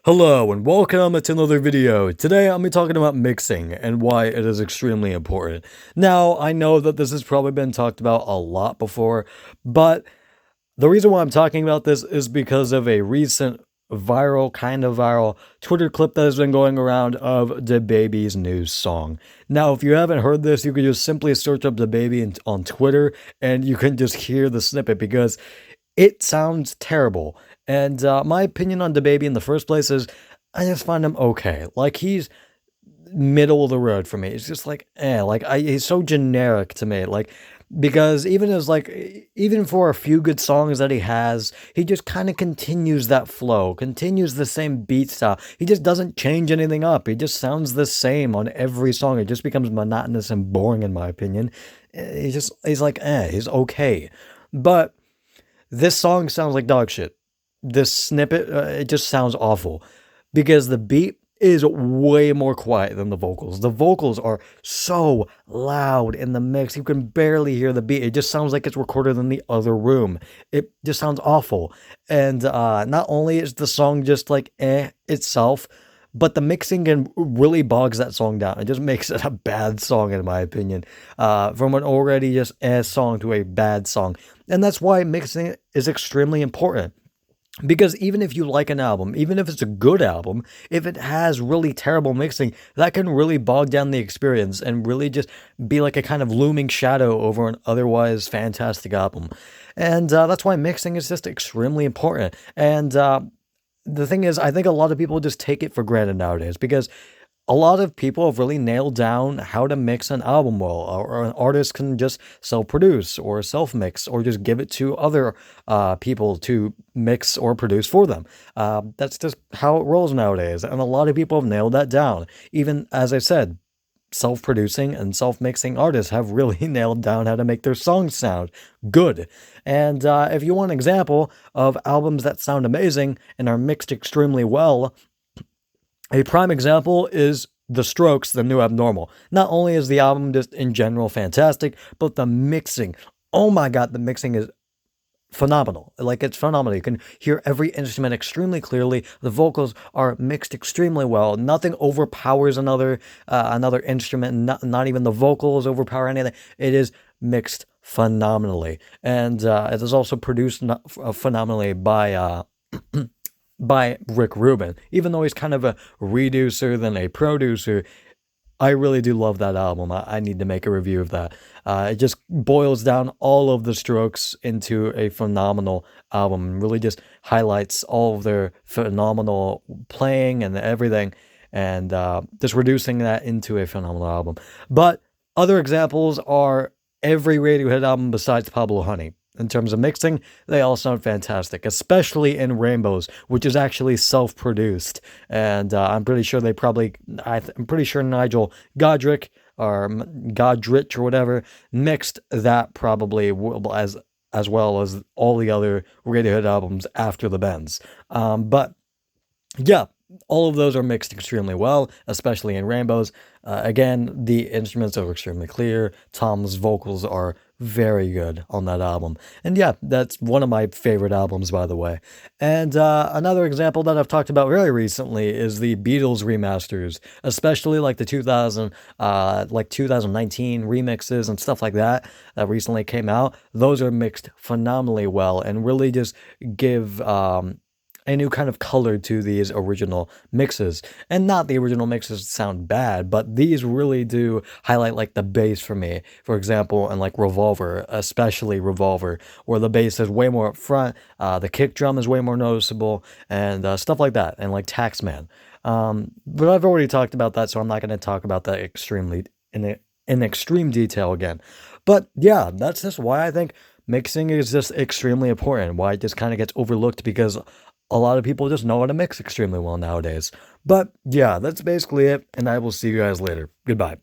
Hello and welcome to another video. Today I'm be talking about mixing and why it is extremely important. Now, I know that this has probably been talked about a lot before, but the reason why I'm talking about this is because of a recent kind of viral Twitter clip that has been going around of DaBaby's new song. Now, if you haven't heard this, you could just simply search up DaBaby on Twitter and you can just hear the snippet because it sounds terrible. And my opinion on DaBaby in the first place is I just find him okay. Like he's middle of the road for me. It's just like he's so generic to me. Like because even for a few good songs that he has, he just kind of continues that flow, continues the same beat style. He just doesn't change anything up. He just sounds the same on every song. It just becomes monotonous and boring in my opinion. He's okay. But this song sounds like dog shit. This snippet, it just sounds awful because the beat is way more quiet than the vocals. The vocals are so loud in the mix. You can barely hear the beat. It just sounds like it's recorded in the other room. It just sounds awful. And not only is the song just like itself, but the mixing really bogs that song down. It just makes it a bad song, in my opinion, from an already just song to a bad song. And that's why mixing is extremely important. Because even if you like an album, even if it's a good album, if it has really terrible mixing, that can really bog down the experience and really just be like a kind of looming shadow over an otherwise fantastic album. And that's why mixing is just extremely important. And the thing is, I think a lot of people just take it for granted nowadays because a lot of people have really nailed down how to mix an album well, or an artist can just self-produce or self-mix or just give it to other people to mix or produce for them. That's just how it rolls nowadays, and a lot of people have nailed that down. Even, as I said, self-producing and self-mixing artists have really nailed down how to make their songs sound good. And if you want an example of albums that sound amazing and are mixed extremely well, a prime example is The Strokes, The New Abnormal. Not only is the album just in general fantastic, but the mixing, oh my god, the mixing is phenomenal. Like, it's phenomenal. You can hear every instrument extremely clearly. The vocals are mixed extremely well. Nothing overpowers another instrument. Not even the vocals overpower anything. It is mixed phenomenally. And it is also produced phenomenally by Rick Rubin. Even though he's kind of a reducer than a producer, I really do love that album. I need to make a review of that. It just boils down all of the Strokes into a phenomenal album. Really just highlights all of their phenomenal playing and everything, and just reducing that into a phenomenal album. But other examples are every Radiohead album besides Pablo Honey. In terms of mixing, they all sound fantastic, especially in Rainbows, which is actually self-produced. And I'm pretty sure I'm pretty sure Nigel Godrich or Godrich or whatever mixed that probably as well as all the other Radiohead albums after the Bends. But yeah, all of those are mixed extremely well, especially in Rainbows. Again, the instruments are extremely clear. Tom's vocals are very good on that album. And yeah, that's one of my favorite albums, by the way. And another example that I've talked about very recently is the Beatles remasters, especially like the 2019 remixes and stuff like that that recently came out. Those are mixed phenomenally well and really just give a new kind of color to these original mixes. And not the original mixes sound bad, but these really do highlight like the bass for me. For example, in like Revolver, especially Revolver, where the bass is way more up front, the kick drum is way more noticeable, and stuff like that, and like Taxman. But I've already talked about that, so I'm not going to talk about that extremely in extreme detail again. But yeah, that's just why I think mixing is just extremely important, why it just kind of gets overlooked because a lot of people just know how to mix extremely well nowadays. But yeah, that's basically it, and I will see you guys later. Goodbye.